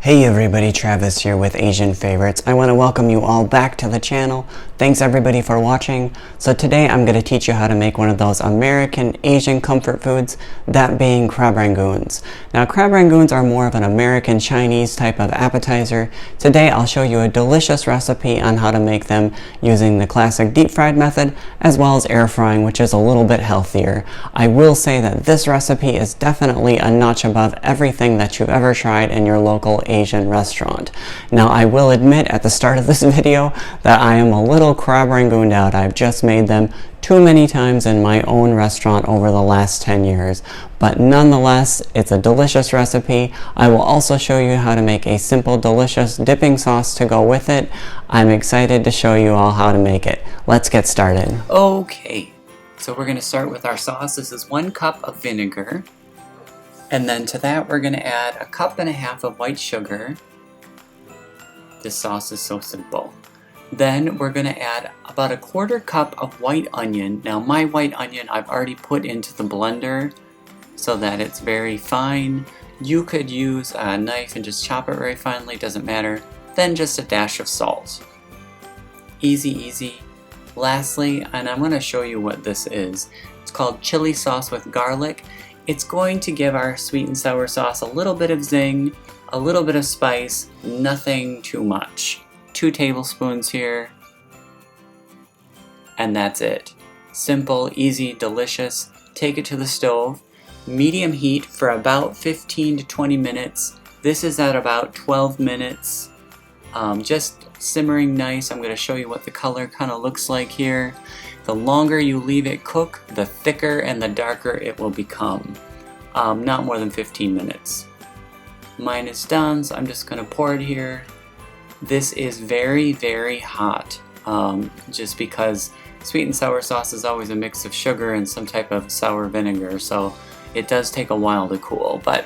Hey everybody, Travis here with Asian Favorites. I want to welcome you all back to the channel. Thanks everybody for watching. So today I'm going to teach you how to make one of those American Asian comfort foods, that being crab rangoons. Now crab rangoons are more of an American Chinese type of appetizer. Today I'll show you a delicious recipe on how to make them using the classic deep fried method as well as air frying, which is a little bit healthier. I will say that this recipe is definitely a notch above everything that you've ever tried in your local Asian restaurant. Now I will admit at the start of this video that I am a little crab rangooned out. I've just made them too many times in my own restaurant over the last 10 years. But nonetheless, it's a delicious recipe. I will also show you how to make a simple, delicious dipping sauce to go with it. I'm excited to show you all how to make it. Let's get started. Okay, so we're going to start with our sauce. This is 1 cup of vinegar. And then to that we're going to add 1.5 cups of white sugar. This sauce is so simple. Then we're going to add about 1/4 cup of white onion. Now my white onion I've already put into the blender so that it's very fine. You could use a knife and just chop it very finely, doesn't matter. Then just a dash of salt. Easy, easy. Lastly, and I'm going to show you what this is. It's called chili sauce with garlic. It's going to give our sweet and sour sauce a little bit of zing, a little bit of spice, nothing too much. 2 tablespoons here, and that's it. Simple, easy, delicious. Take it to the stove, medium heat for about 15 to 20 minutes. This is at about 12 minutes, just simmering nice. I'm going to show you what the color kind of looks like here. The longer you leave it cook, the thicker and the darker it will become. Not more than 15 minutes. Mine is done, so I'm just going to pour it here. This is very, very hot, just because sweet and sour sauce is always a mix of sugar and some type of sour vinegar, so it does take a while to cool, but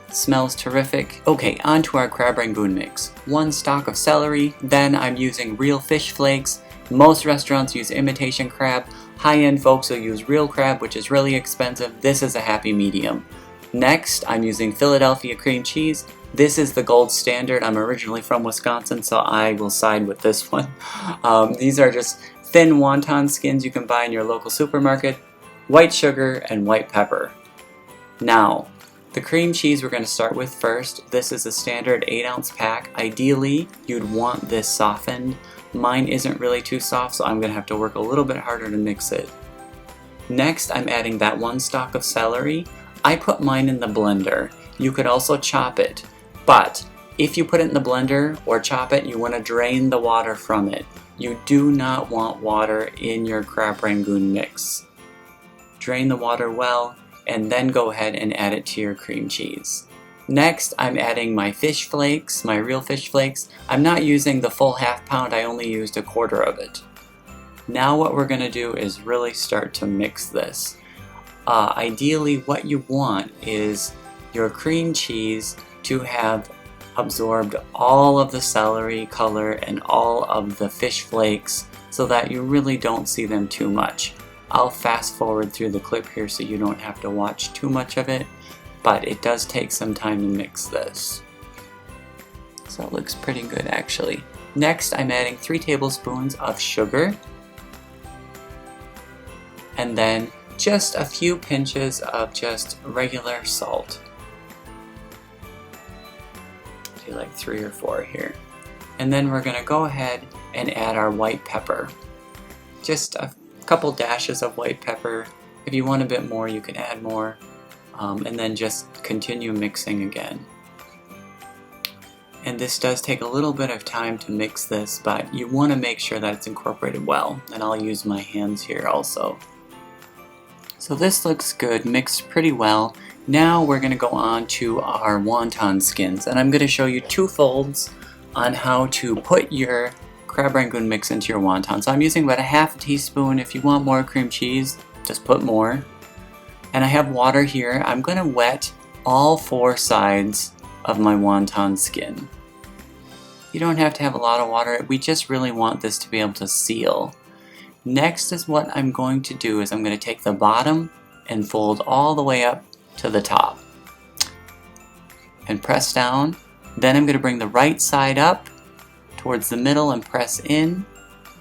smells terrific. Okay, on to our crab rangoon mix. 1 stalk of celery, then I'm using real fish flakes. Most restaurants use imitation crab. High-end folks will use real crab, which is really expensive. This is a happy medium. Next, I'm using Philadelphia cream cheese. This is the gold standard. I'm originally from Wisconsin, so I will side with this one. These are just thin wonton skins you can buy in your local supermarket. White sugar and white pepper. Now, the cream cheese we're going to start with first. This is a standard 8-ounce pack. Ideally, you'd want this softened. Mine isn't really too soft, so I'm going to have to work a little bit harder to mix it. Next, I'm adding that 1 stalk of celery. I put mine in the blender. You could also chop it, but if you put it in the blender or chop it, you want to drain the water from it. You do not want water in your crab rangoon mix. Drain the water well, and then go ahead and add it to your cream cheese. Next, I'm adding my fish flakes, my real fish flakes. I'm not using the full ½ pound, I only used 1/4 of it. Now what we're going to do is really start to mix this. Ideally, what you want is your cream cheese to have absorbed all of the celery color and all of the fish flakes so that you really don't see them too much. I'll fast forward through the clip here so you don't have to watch too much of it. But it does take some time to mix this. So it looks pretty good actually. Next, I'm adding 3 tablespoons of sugar. And then just a few pinches of just regular salt. Do like 3 or 4 here. And then we're going to go ahead and add our white pepper. Just a couple dashes of white pepper. If you want a bit more, you can add more. And then just continue mixing again. And this does take a little bit of time to mix this, but you want to make sure that it's incorporated well. And I'll use my hands here also. So this looks good, mixed pretty well. Now we're going to go on to our wonton skins. And I'm going to show you 2 folds on how to put your crab rangoon mix into your wonton. So I'm using about 1/2 teaspoon. If you want more cream cheese, just put more. And I have water here. I'm going to wet all 4 sides of my wonton skin. You don't have to have a lot of water. We just really want this to be able to seal. Next is what I'm going to do is I'm going to take the bottom and fold all the way up to the top. And press down Then I'm going to bring the right side up towards the middle and press in.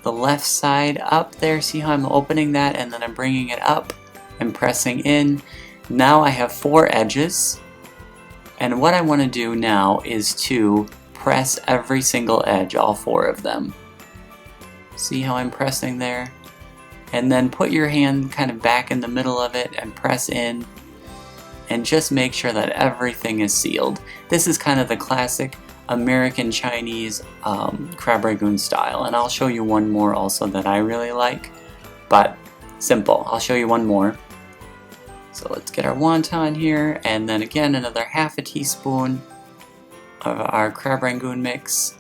The left side up there, see how I'm opening that, and then I'm bringing it up and pressing in. Now I have 4 edges, and what I want to do now is to press every single edge, all 4 of them. See how I'm pressing there? And then put your hand kind of back in the middle of it and press in, and just make sure that everything is sealed. This is kind of the classic American Chinese Crab Rangoon style, and I'll show you one more also that I really like, but simple. I'll show you one more. So let's get our wonton here, and then again another half a teaspoon of our Crab Rangoon mix.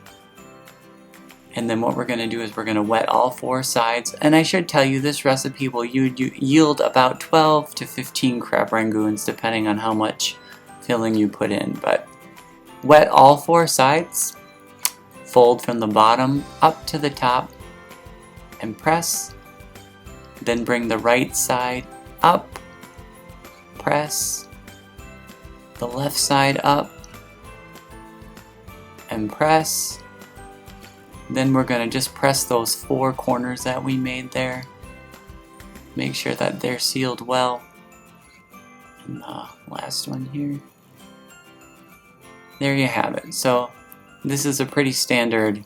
And then what we're going to do is we're going to wet all 4 sides. And I should tell you, this recipe will yield about 12 to 15 Crab Rangoons depending on how much filling you put in. But wet all 4 sides, fold from the bottom up to the top and press. Then bring the right side up, press, the left side up and press. Then we're going to just press those 4 corners that we made there. Make sure that they're sealed well. And the last one here. There you have it. So this is a pretty standard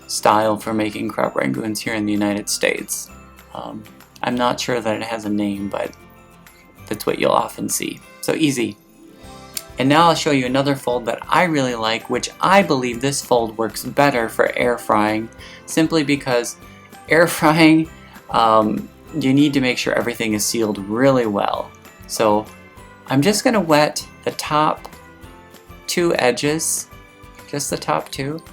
style for making Crab Rangoons here in the United States. I'm not sure that it has a name, but that's what you'll often see. So easy. And now I'll show you another fold that I really like, which I believe this fold works better for air frying, simply because air frying, you need to make sure everything is sealed really well. So I'm just going to wet the top 2 edges, just the top 2,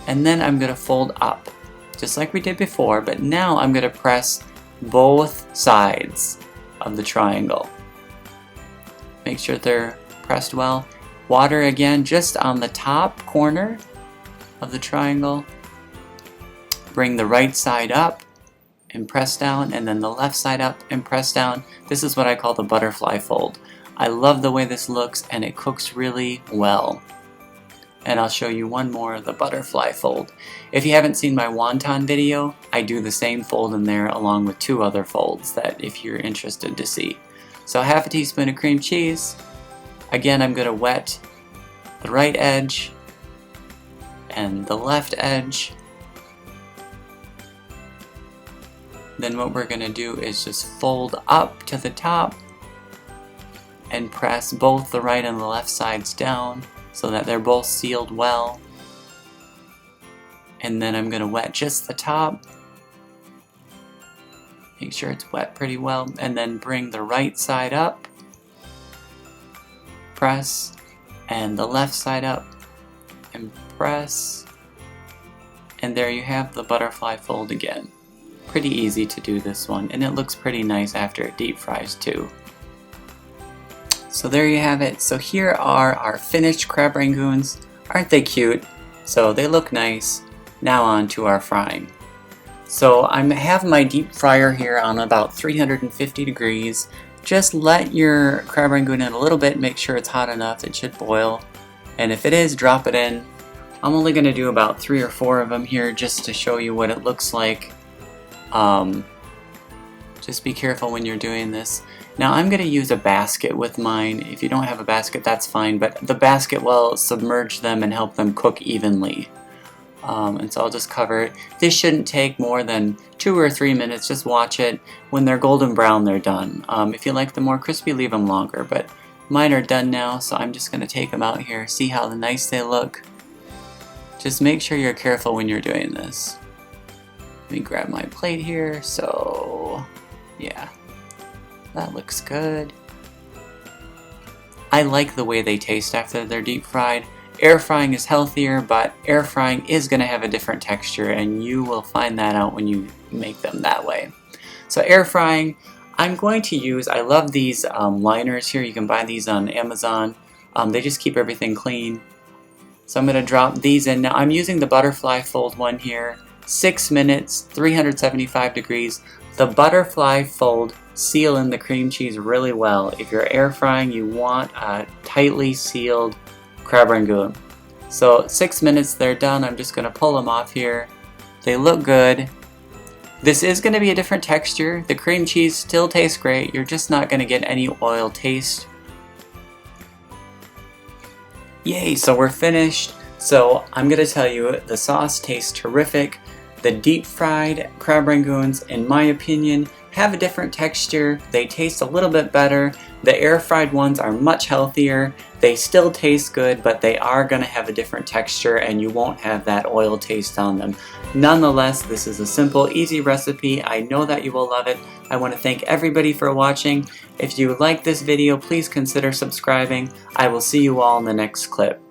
and then I'm going to fold up, just like we did before, but now I'm going to press both sides of the triangle. Make sure they're pressed well. Water again just on the top corner of the triangle. Bring the right side up and press down, and then the left side up and press down. This is what I call the butterfly fold. I love the way this looks, and it cooks really well. And I'll show you one more of the butterfly fold. If you haven't seen my wonton video, I do the same fold in there along with 2 other folds that if you're interested to see. So half a teaspoon of cream cheese. Again, I'm going to wet the right edge and the left edge. Then what we're going to do is just fold up to the top and press both the right and the left sides down so that they're both sealed well. And then I'm going to wet just the top. Make sure it's wet pretty well, and then bring the right side up, press, and the left side up and press, and there you have the butterfly fold again. Pretty easy to do this one, and it looks pretty nice after it deep fries too. So there you have it. So here are our finished Crab Rangoons. Aren't they cute? So they look nice. Now on to our frying. So I have my deep fryer here on about 350 degrees. Just let your Crab Rangoon in a little bit, make sure it's hot enough, it should boil. And if it is, drop it in. I'm only going to do about 3 or 4 of them here just to show you what it looks like. Just be careful when you're doing this. Now I'm going to use a basket with mine. If you don't have a basket, that's fine, but the basket will submerge them and help them cook evenly. And so I'll just cover it. This shouldn't take more than 2 or 3 minutes. Just watch it. When they're golden brown, they're done. If you like them more crispy, leave them longer. But mine are done now, so I'm just going to take them out here. See how nice they look? Just make sure you're careful when you're doing this. Let me grab my plate here. So, yeah. That looks good. I like the way they taste after they're deep fried. Air frying is healthier, but air frying is going to have a different texture, and you will find that out when you make them that way. So air frying, I'm going to use, I love these liners here. You can buy these on Amazon. They just keep everything clean. So I'm going to drop these in. Now I'm using the butterfly fold one here. 6 minutes, 375 degrees. The butterfly fold seal in the cream cheese really well. If you're air frying, you want a tightly sealed Crab Rangoon. So 6 minutes, they're done. I'm just going to pull them off here. They look good. This is going to be a different texture. The cream cheese still tastes great. You're just not going to get any oil taste. Yay, so we're finished. So I'm going to tell you, the sauce tastes terrific. The deep fried crab rangoons, in my opinion, have a different texture. They taste a little bit better. The air fried ones are much healthier. They still taste good, but they are going to have a different texture and you won't have that oil taste on them. Nonetheless, this is a simple, easy recipe. I know that you will love it. I want to thank everybody for watching. If you like this video, please consider subscribing. I will see you all in the next clip.